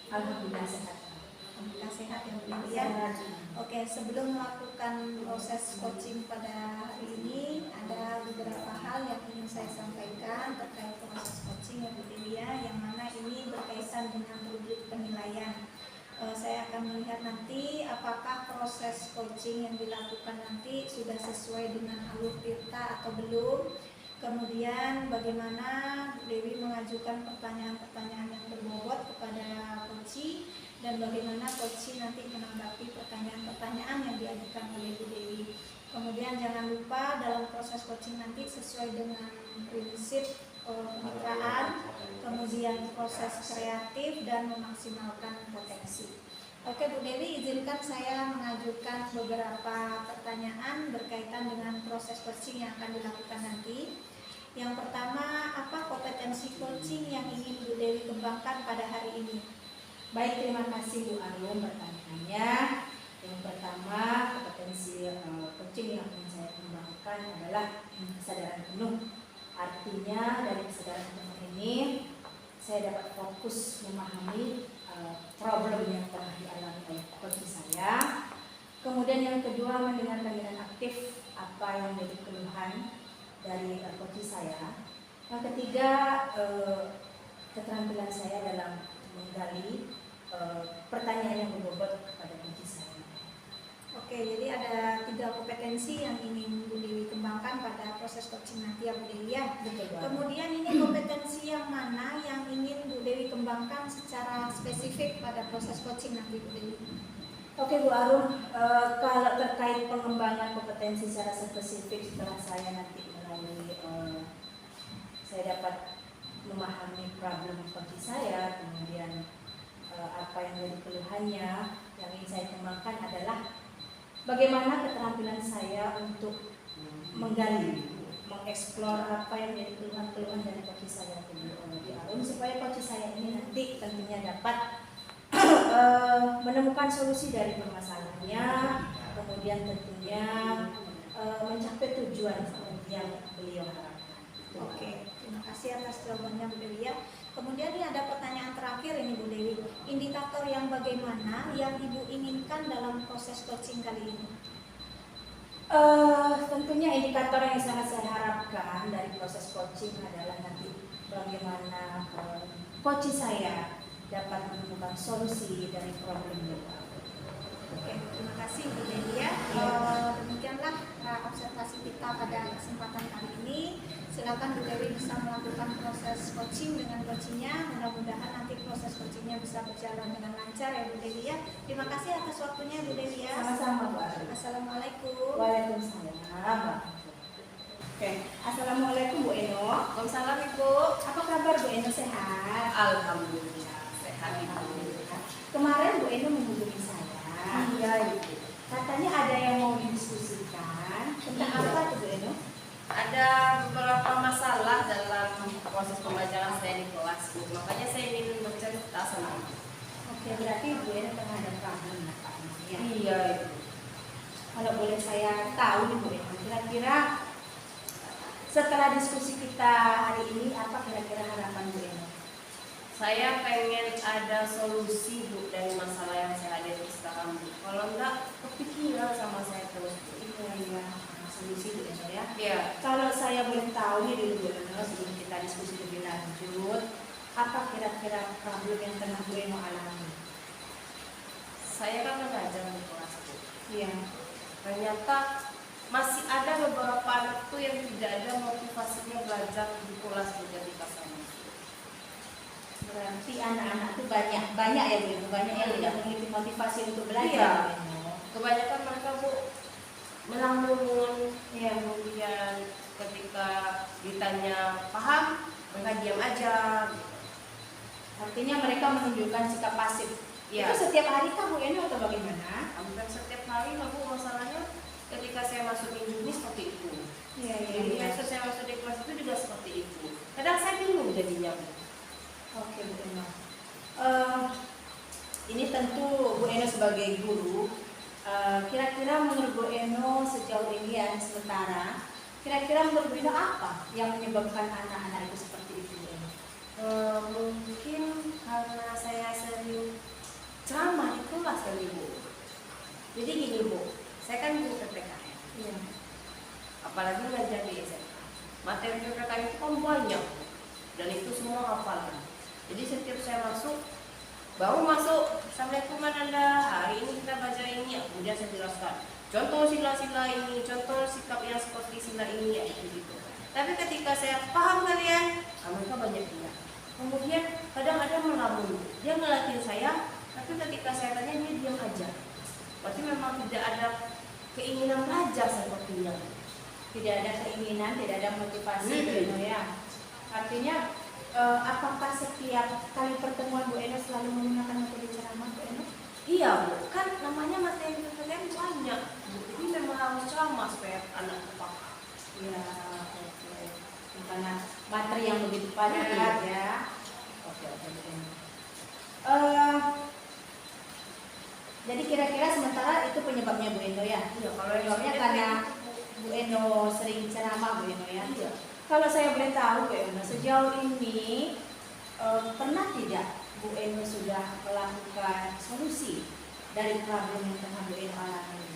Alhamdulillah sehat. Alhamdulillah sehat ya Bu Dewi ya. Oke, sebelum melakukan proses coaching pada hari ini, ada beberapa hal yang ingin saya sampaikan terkait proses coaching ya Bu Dewi ya, yang mana ini berkaitan dengan rubrik penilaian. Saya akan melihat nanti apakah proses coaching yang dilakukan nanti sudah sesuai dengan alur tirta atau belum. Kemudian bagaimana Bu Dewi mengajukan pertanyaan-pertanyaan yang berbobot kepada coach, dan bagaimana coach nanti menanggapi pertanyaan-pertanyaan yang diajukan oleh Bu Dewi. Kemudian jangan lupa dalam proses coaching nanti sesuai dengan prinsip kemitraan, kemudian proses kreatif dan memaksimalkan potensi. Oke Bu Dewi, izinkan saya mengajukan beberapa pertanyaan berkaitan dengan proses coaching yang akan dilakukan nanti. Yang pertama, apa kompetensi coaching yang ingin Bu Dewi kembangkan pada hari ini? Baik, terima kasih Bu Arum pertanyaannya. Yang pertama, kompetensi coaching yang ingin saya kembangkan adalah kesadaran penuh. Artinya dari kesadaran penuh ini saya dapat fokus memahami problem yang telah dialami oleh coach saya. Kemudian yang kedua, mendengarkan dengan aktif apa yang menjadi keluhan dari coach saya. Yang ketiga, keterampilan saya dalam menggali pertanyaan yang berbobot kepada coach saya. Oke, jadi ada 3 kompetensi yang ingin Bu Dewi kembangkan pada proses coaching nanti ya Bu Dewi ya. Betul. Kemudian ini kompetensi yang mana yang ingin Bu Dewi kembangkan secara spesifik pada proses coaching nanti Bu Dewi? Oke Bu Arum, kalau terkait pengembangan kompetensi secara spesifik setelah saya nanti melalui saya dapat memahami problem coach saya, kemudian apa yang menjadi keluhannya, yang ingin saya kembangkan adalah bagaimana keterampilan saya untuk menggali, mengeksplor apa yang menjadi keluhan-keluhan dari coach saya di Arum, supaya coach saya ini nanti tentunya dapat menemukan solusi dari permasalahannya, kemudian tentunya mencapai tujuan yang beliau harapkan. Oke, terima kasih atas jawabannya Bu Dewi ya. Kemudian ini ada pertanyaan terakhir ini Bu Dewi. Indikator yang bagaimana yang Ibu inginkan dalam proses coaching kali ini? Tentunya indikator yang sangat saya harapkan dari proses coaching adalah nanti bagaimana coach saya dapat menemukan solusi dari problem kita. Oke, terima kasih Bu Dewi ya. Demikianlah observasi kita pada kesempatan kali ini. Silakan Bu Dewi bisa melakukan proses coaching dengan coachingnya. Mudah-mudahan nanti proses coachingnya bisa berjalan dengan lancar ya Bu Dewi ya. Terima kasih atas waktunya Bu Dewi ya. Sama-sama Bu Ari. Assalamualaikum. Waalaikumsalam. Oke, assalamualaikum Bu Eno. Waalaikumsalam Ibu. Apa kabar Bu Eno, sehat? Alhamdulillah sehat Ibu. Kemarin Bu Eno menghubungi saya. Iya Ibu. Katanya ada yang mau didiskusikan tentang apa tuh Bu Eno? Ada beberapa masalah dalam proses pembelajaran saya di kelas Bu. Makanya saya ingin bercerita sama Ibu. Oke, berarti Bu Eno tengah ada problem Pak. Ya. Iya Ibu. Kalau boleh saya tahu nih Bu Eno, kira-kira setelah diskusi kita hari ini apa kira-kira harapan Bu Eno? Saya pengen ada solusi Bu dari masalah yang saya hadapi sekarang Bu. Kalau enggak kepikiran sama saya terus Bu. Iya, solusi Bu Eno ya. Iya. Kalau saya boleh tahu nih dulu Bu Eno, sebelum kita diskusi lebih lanjut, apa kira-kira problem yang tengah Bu Eno alami? Saya kan mengajar di kelas Bu. Iya. Ternyata masih ada beberapa anak tuh yang tidak ada motivasinya belajar di kelas Bu ketika saya masuk. Berarti anak-anak itu banyak ya Bu Eno, banyak yang tidak memiliki motivasi untuk belajar. Iya. Bu Eno. Kebanyakan mereka Bu melamun, Iya. kemudian ketika ditanya paham, mereka diam aja. Artinya mereka menunjukkan sikap pasif. Iya. Itu setiap hari kah Bu Eno atau bagaimana? Hampir setiap hari lah Bu, masalahnya ketika saya masuk minggu ini seperti itu. Iya, Jadi besok saya masuk di kelas itu juga seperti itu. Kadang saya bingung jadinya Bu. Oke Bu Eno. Ini tentu Bu Eno sebagai guru, kira-kira menurut Bu Eno sejauh ini ya sementara, kira-kira menurut Bu Eno apa yang menyebabkan anak-anak itu seperti itu Bu Eno? Mungkin karena saya sering apalagi ngajar di SMA. Materi PPKN itu kan banyak dan itu semua hafalan. Jadi setiap saya baru masuk, Assalamualaikum Anda, hari ini kita baca ini, kemudian saya jelaskan contoh sila-sila ini, contoh sikap yang seperti sila ini, ya gitu. Tapi ketika saya paham kalian, mereka banyak diam. Kemudian kadang ada melamun, dia ngeliatin saya, tapi ketika saya tanya dia diam aja. Berarti memang tidak ada keinginan belajar sepertinya. Tidak ada keinginan, tidak ada motivasi Bu Eno ya. Artinya apakah setiap kali pertemuan Bu Eno selalu menggunakan metode ceramah Bu Eno? Iya Bu, kan namanya materi PPKN banyak Bu. Jadi memang harus ceramah supaya anak paham. Ya, oke. Karena materi yang begitu padat ya. Oke, Bu Eno. Jadi kira-kira sementara itu penyebabnya Bu Eno ya? Iya, kalau Penyebabnya karena Bu Eno sering ceramah Bu Eno ya? iya. Kalau saya boleh tahu Bu Eno, sejauh ini pernah tidak Bu Eno sudah melakukan solusi dari problem yang tengah Bu Eno alami?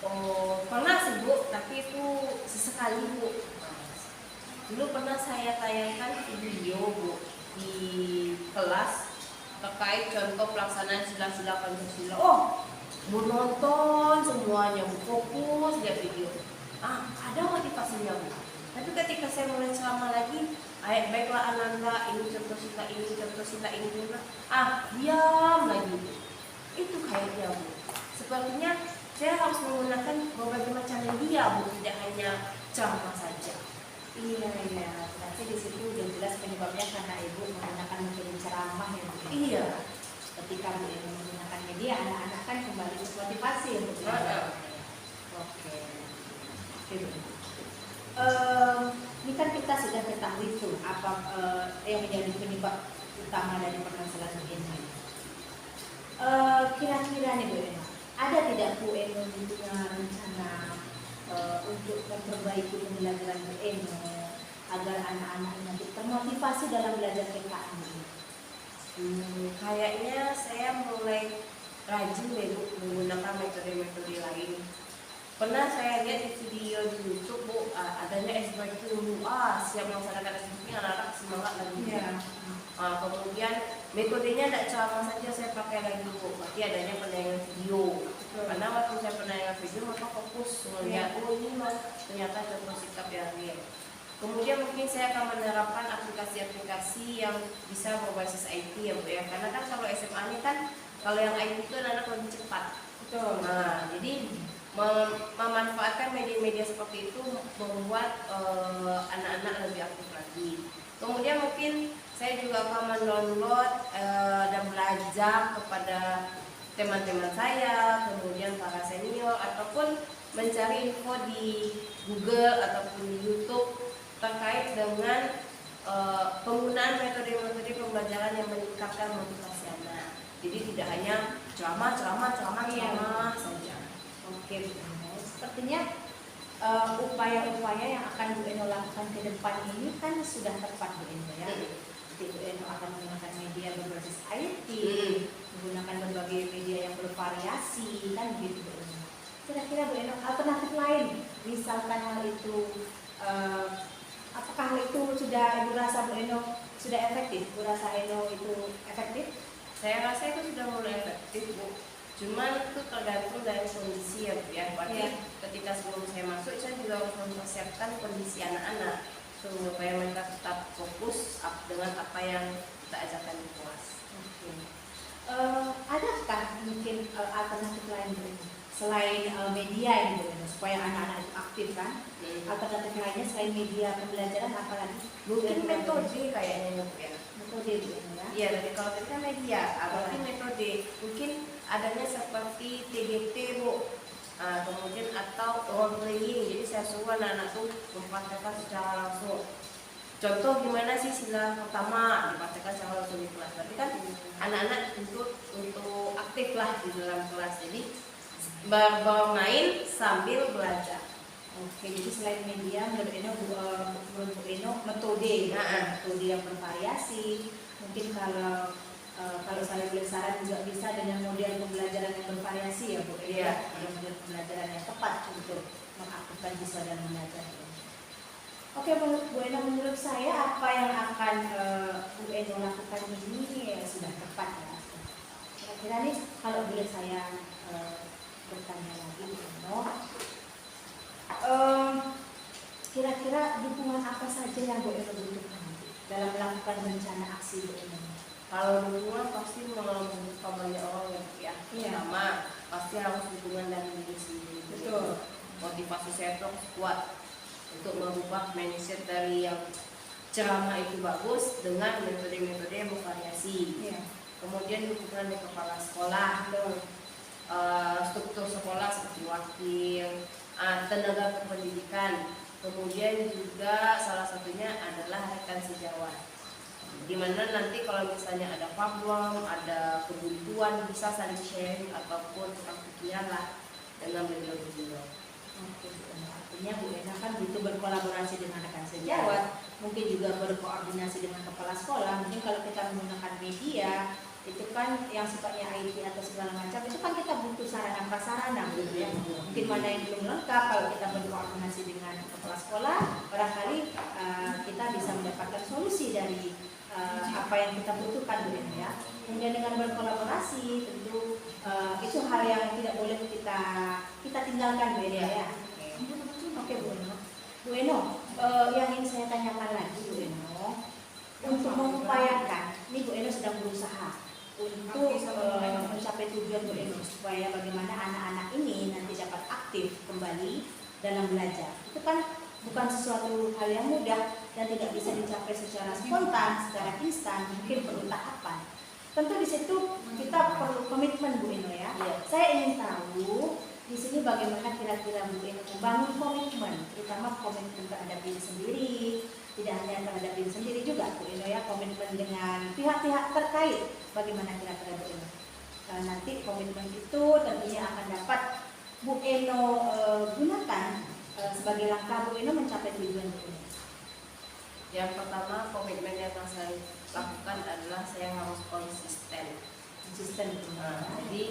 Oh, pernah sih Bu, tapi itu sesekali Bu. Dulu pernah saya tayangkan video Bu di kelas terkait contoh pelaksanaan sila-sila Pancasila. Oh, Bu nonton semuanya, Bu fokus lihat video. Ada motivasinya Bu. Tapi ketika saya mulai ceramah lagi, baiklah Ananda, ini contoh sila ini juga. Diam lagi. Itu kayaknya Bu. Sepertinya saya harus menggunakan berbagai macam media Bu, tidak hanya ceramah saja. Iya, berarti di situ udah jelas penyebabnya karena Ibu menggunakan metode ceramah ya Bu. Iya. Ketika Bu Eno menggunakan media, anak-anak kan kembali termotivasi ya Bu. Oke. Oke Bu. Ini kan kita sudah ketahui tuh apa yang menjadi penyebab utama dari permasalahan ini. Kira-kira nih Bu Eno, ada tidak Bu Eno punya rencana untuk memperbaiki pembelajaran Bu Eno agar anak-anak nanti termotivasi dalam belajar PKN ini? Kayaknya saya mulai rajin deh Bu menggunakan metode-metode lain. Pernah saya lihat di video di YouTube Bu, adanya SBQ dulu, siap melaksanakan SBQ, anak-anak semangat lagi. Iya. Kemudian metodenya tidak ceramah saja saya pakai lagi Bu, berarti adanya penayangan video. Karena waktu saya penayangan video maka fokus melihat ini ternyata contoh sikap yang real. Kemudian mungkin saya akan menerapkan aplikasi-aplikasi yang bisa berbasis IT ya Bu ya. Karena kan kalau SMA ini kan kalau yang IT itu anak lebih cepat. Betul. Jadi memanfaatkan media-media seperti itu membuat anak-anak lebih aktif lagi. Kemudian mungkin saya juga akan mendownload dan belajar kepada teman-teman saya, kemudian para senior, ataupun mencari info di Google ataupun di YouTube terkait dengan penggunaan metode-metode pembelajaran yang meningkatkan motivasi anak. Jadi tidak hanya ceramah saja. Oke Bu Eno, sepertinya upaya-upaya yang akan Bu Eno lakukan ke depan ini kan sudah tepat Bu Eno ya. Jadi Bu Eno akan menggunakan media berbasis IT, menggunakan berbagai media yang bervariasi kan begitu Bu Eno. Kira-kira Bu Eno alternatif lain, misalkan hal itu apakah hal itu sudah Ibu rasa Bu Eno sudah efektif? Bu rasa Eno itu efektif? Saya rasa itu sudah mulai efektif Bu. Cuman itu tergantung dari kondisi ya Bu ya. Berarti ketika sebelum saya masuk saya juga harus mempersiapkan kondisi anak-anak supaya mereka tetap fokus dengan apa yang kita ajarkan di kelas. Oke. Adakah mungkin alternatif lain Bu Eno? Selain media ini Bu Eno, supaya anak-anak itu aktif kan? Alternatif lainnya selain media pembelajaran apa lagi? Mungkin metode kayaknya Bu ya. Metode Bu Eno ya. Iya, dari kalau tadi kan media, berarti metode. Mungkin adanya seperti TGT Bu. Kemudian atau role playing, jadi saya suruh anak-anak tuh mempraktekkan secara langsung. Contoh gimana sih sila pertama dipraktekkan secara langsung di kelas. Berarti kan anak-anak untuk aktif lah di dalam kelas. Jadi bermain sambil belajar. Oke, jadi selain media, menurut Eno metode yang bervariasi. Mungkin kalau saya boleh saran juga bisa dengan model pembelajaran yang bervariasi ya Bu. Iya. Model pembelajaran yang tepat untuk mengaktifkan siswa dan belajar. Oke, menurut saya apa yang akan Bu Eno lakukan ini sudah tepat ya. Kira-kira nih kalau boleh saya bertanya lagi Bu Eno, kira-kira dukungan apa saja yang Bu Eno butuhkan dalam melakukan rencana aksi Bu Eno? Kalau dukungan pasti membuka banyak orang yang ya. Pertama pasti harus dukungan dari diri sendiri. Betul. Motivasi saya itu harus kuat untuk merubah mindset dari yang ceramah itu bagus dengan metode-metode yang bervariasi. Kemudian dukungan dari kepala sekolah, struktur sekolah seperti wakil, tenaga kependidikan. Kemudian juga salah satunya adalah rekan sejawat, di mana nanti kalau misalnya ada problem, ada kebutuhan bisa saling sharing ataupun tukar pikiran lah dengan beliau-beliau. Oke, artinya Bu Ena kan butuh berkolaborasi dengan rekan sejawat, mungkin juga berkoordinasi dengan kepala sekolah. Mungkin kalau kita menggunakan media, itu kan yang sifatnya IT atau segala macam, itu kan kita butuh sarana prasarana gitu ya. Mungkin mana yang belum lengkap, kalau kita berkoordinasi dengan kepala sekolah, barangkali kita bisa mendapatkan solusi dari apa yang kita butuhkan Bu Ena ya. Kemudian dengan berkolaborasi tentu itu hal yang tidak boleh kita tinggalkan Bu Ena ya. Oke Bu Eno. Bu Eno, yang ingin saya tanyakan lagi Bu Eno, untuk mengupayakan, ini Bu Eno sedang berusaha untuk mencapai tujuan Bu Eno supaya bagaimana anak-anak ini nanti dapat aktif kembali dalam belajar. Itu kan bukan sesuatu hal yang mudah dan tidak bisa dicapai secara spontan, secara instan, mungkin perlu tahapan. Tentu di situ kita perlu komitmen Bu Eno ya. Saya ingin tahu di sini bagaimana kira-kira Bu Eno membangun komitmen, terutama komitmen terhadap diri sendiri, tidak hanya terhadap diri sendiri juga Bu Eno ya, komitmen dengan pihak-pihak terkait. Bagaimana kira-kira Bu Eno? Nanti komitmen itu tentunya akan dapat Bu Eno gunakan sebagai langkah Bu Eno mencapai tujuan Bu Eno. Yang pertama, komitmen yang saya lakukan adalah saya harus konsisten. Jadi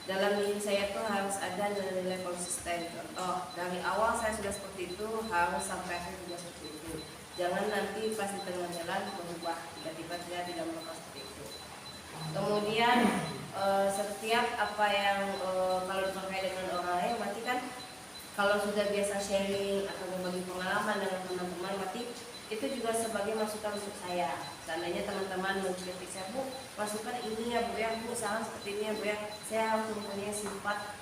dalam diri saya tuh harus ada nilai konsisten. Contoh, dari awal saya sudah seperti itu, harus sampai akhir juga seperti itu. Jangan nanti pas di tengah jalan berubah, tiba-tiba saya tidak melakukan seperti itu. Kemudian setiap apa yang kalau terkait dengan orang lain, berarti kan kalau sudah biasa sharing atau berbagi pengalaman dengan teman-teman, berarti itu juga sebagai masukan untuk saya. Seandainya teman-teman mengkritik saya, Bu, masukan ini ya Bu ya, Bu salah seperti ini ya Bu ya, saya harus mempunyai sifat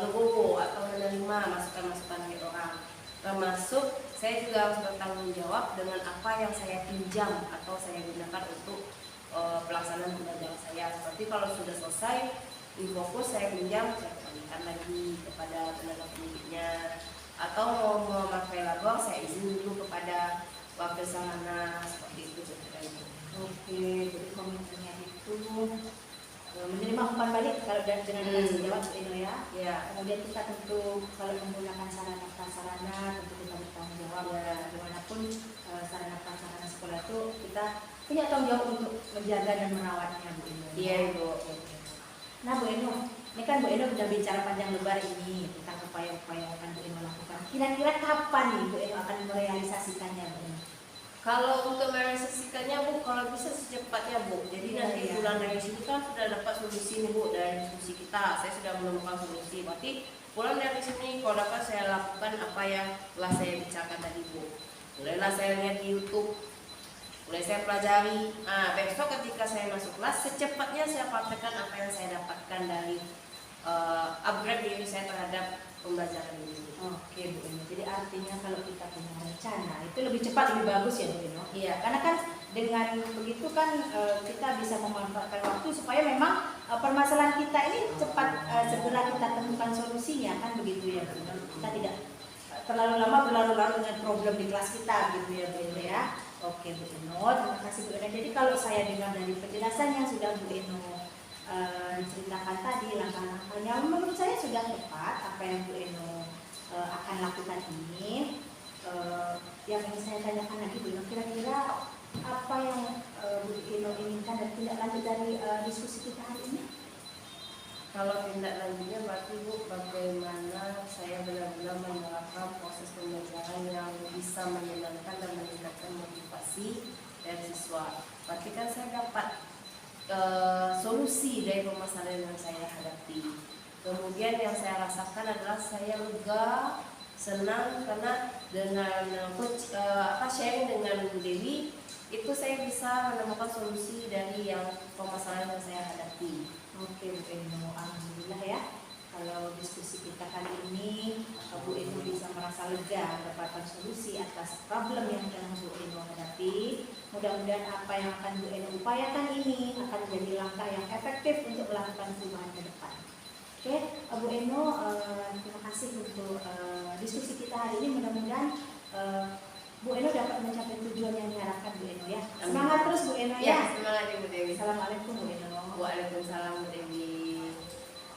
legowo atau menerima masukan-masukan dari orang. Termasuk saya juga harus bertanggung jawab dengan apa yang saya pinjam atau saya gunakan untuk pelaksanaan pembelajaran saya. Seperti kalau sudah selesai infokus saya pinjam, saya kembalikan lagi kepada tenaga pendidiknya. Atau mau memakai labor, saya izin dulu kepada wakil sarana, seperti itu. Oke, jadi komitmennya itu menerima umpan balik kalau dengan sejawat Bu Eno ya. Kemudian kita tentu kalau menggunakan sarana prasarana tentu kita bertanggung jawab ya. Bagaimanapun sarana prasarana sekolah itu kita punya tanggung jawab untuk menjaga dan merawatnya Bu Eno. Iya Ibu. Nah Bu Eno, ini kan Bu Eno sudah bicara panjang lebar ini tentang upaya-upaya yang akan Bu Eno lakukan. Kira-kira kapan nih Bu Eno akan merealisasikannya Bu Eno? Kalau untuk merealisasikannya Bu, kalau bisa secepatnya Bu. Jadi nanti pulang dari sini kan sudah dapat solusi nih Bu dari diskusi kita. Saya sudah menemukan solusi. Berarti pulang dari sini kalau dapat saya lakukan apa yang telah saya bicarakan tadi Bu. Mulailah saya lihat di YouTube, mulai saya pelajari. Besok ketika saya masuk kelas, secepatnya saya praktekkan apa yang saya dapatkan dari upgrade diri saya terhadap pembelajaran ini. Oke Bu Eno, jadi artinya kalau kita punya rencana itu lebih cepat lebih bagus ya Bu Eno. Iya. Karena kan dengan begitu kan kita bisa memanfaatkan waktu supaya memang permasalahan kita ini cepat segera kita temukan solusinya kan begitu ya Bu Eno. Kita tidak terlalu lama berlarut-larut dengan problem di kelas kita gitu ya Bu Eno ya. Oke Bu Eno, terima kasih Bu Eno. Jadi kalau saya dengar dari penjelasan yang sudah Bu Eno ceritakan tadi, langkah-langkahnya menurut saya sudah tepat apa yang Bu Eno akan lakukan ini. Yang ingin saya tanyakan lagi Bu Eno, kira-kira apa yang Bu Eno inginkan dan tindak lanjut dari diskusi kita hari ini? Kalau tindak lanjutnya berarti Bu, bagaimana saya benar-benar menerapkan proses pembelajaran yang bisa menyenangkan dan meningkatkan motivasi dari siswa. Berarti kan saya dapat solusi dari permasalahan yang saya hadapi. Kemudian yang saya rasakan adalah saya lega, senang karena dengan sharing dengan Bu Dewi itu saya bisa menemukan solusi dari yang permasalahan yang saya hadapi. Oke Bu Eno, alhamdulillah ya. Kalau diskusi kita kali ini, Bu Eno bisa merasa lega mendapatkan solusi atas problem yang tengah Bu Eno hadapi. Mudah-mudahan apa yang akan Bu Eno upayakan ini akan menjadi langkah yang efektif untuk melakukan perubahan ke depan. Oke, Bu Eno, terima kasih untuk diskusi kita hari ini. Mudah-mudahan Bu Eno dapat mencapai tujuan yang diharapkan Bu Eno ya. Semangat terus Bu Eno ya. Ya, semangat Ibu Dewi. Assalamualaikum Bu Eno. Waalaikumsalam Bu Dewi.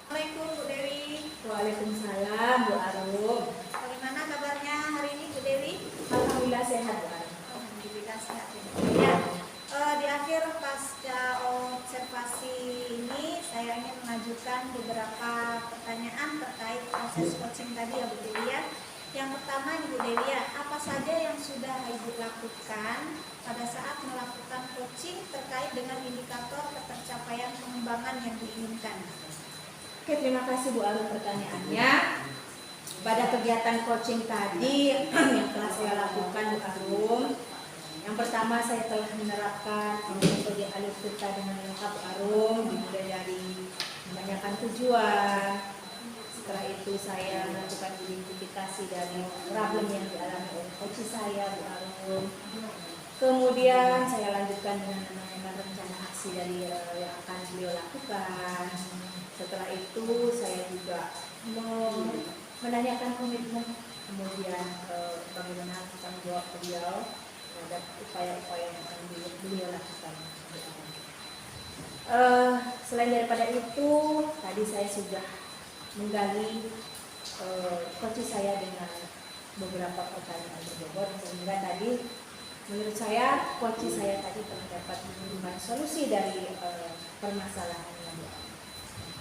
Assalamualaikum Bu Dewi. Waalaikumsalam Bu Arum. Bagaimana kabarnya hari ini Bu Dewi? Alhamdulillah sehat Bu Arum. Alhamdulillah sehat ya. Di akhir pasca observasi ini saya ingin mengajukan beberapa pertanyaan terkait proses coaching tadi ya Bu Dewi ya. Yang pertama Ibu Dewi ya, apa saja yang sudah Ibu lakukan pada saat melakukan coaching terkait dengan indikator ketercapaian pengembangan yang diinginkan? Oke, terima kasih Bu Arum pertanyaannya. Pada kegiatan coaching tadi yang telah saya lakukan Bu Arum, yang pertama saya telah menerapkan metode alur kita dengan lengkap Bu Arum, dimulai dari menanyakan tujuan. Setelah itu saya melakukan identifikasi dari problem yang dialami oleh coach saya Bu Arum. Kemudian saya lanjutkan dengan menanyakan rencana aksi dari yang akan beliau lakukan. Setelah itu saya juga menanyakan komitmen, kemudian bagaimana tanggung jawab beliau terhadap upaya-upaya yang akan beliau lakukan. Selain daripada itu, tadi saya sudah menggali coach saya dengan beberapa pertanyaan berbobot, sehingga tadi menurut saya coach saya tadi telah dapat menemukan solusi dari permasalahan yang ada.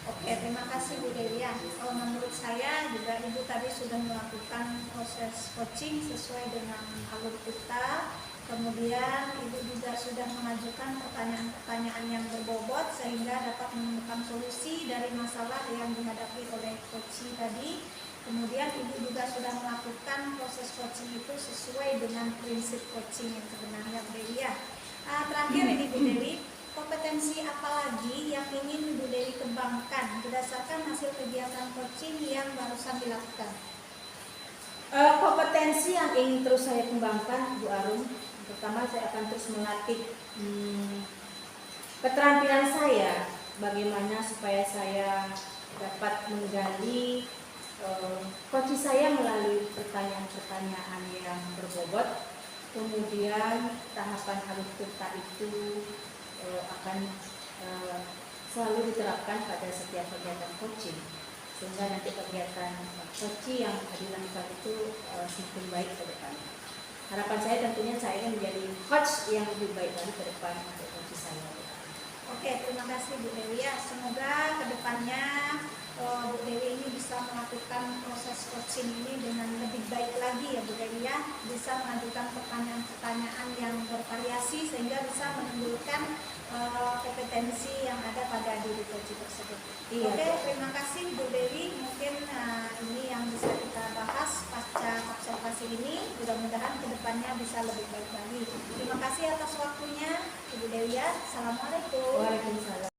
Oke, terima kasih Bu Dewi ya. Kalau menurut saya juga Ibu tadi sudah melakukan proses coaching sesuai dengan alur kita. Kemudian Ibu juga sudah mengajukan pertanyaan-pertanyaan yang berbobot sehingga dapat menemukan solusi dari masalah yang dihadapi oleh coach tadi. Kemudian Ibu juga sudah melakukan proses coaching itu sesuai dengan prinsip coaching yang sebenarnya Bu Dewi ya. Terakhir ini Bu Dewi, kompetensi apa lagi yang ingin Bu Dewi kembangkan berdasarkan hasil kegiatan coaching yang barusan dilakukan? Kompetensi yang ingin terus saya kembangkan Bu Arum, pertama saya akan terus melatih keterampilan saya, bagaimana supaya saya dapat menggali coach saya melalui pertanyaan-pertanyaan yang berbobot. Kemudian tahapan alur tirta itu akan selalu diterapkan pada setiap kegiatan coaching, sehingga nanti kegiatan coaching yang dilakukan itu semakin baik ke depan. Harapan saya tentunya saya ingin menjadi coach yang lebih baik lagi ke depan untuk coach saya. Oke, terima kasih Bu Dewi ya. Semoga kedepannya Bu Dewi ini bisa melakukan proses coaching ini dengan lebih baik lagi ya Bu Dewi ya. Bisa mengajukan pertanyaan-pertanyaan yang bervariasi sehingga bisa menimbulkan kompetensi yang ada pada diri coach tersebut. Iya. Oke, terima kasih Bu Dewi. Mungkin ini yang bisa kita bahas pasca observasi ini. Mudah-mudahan kedepannya bisa lebih baik lagi. Terima kasih atas waktunya Ibu Dewi ya. Assalamualaikum. Waalaikumsalam.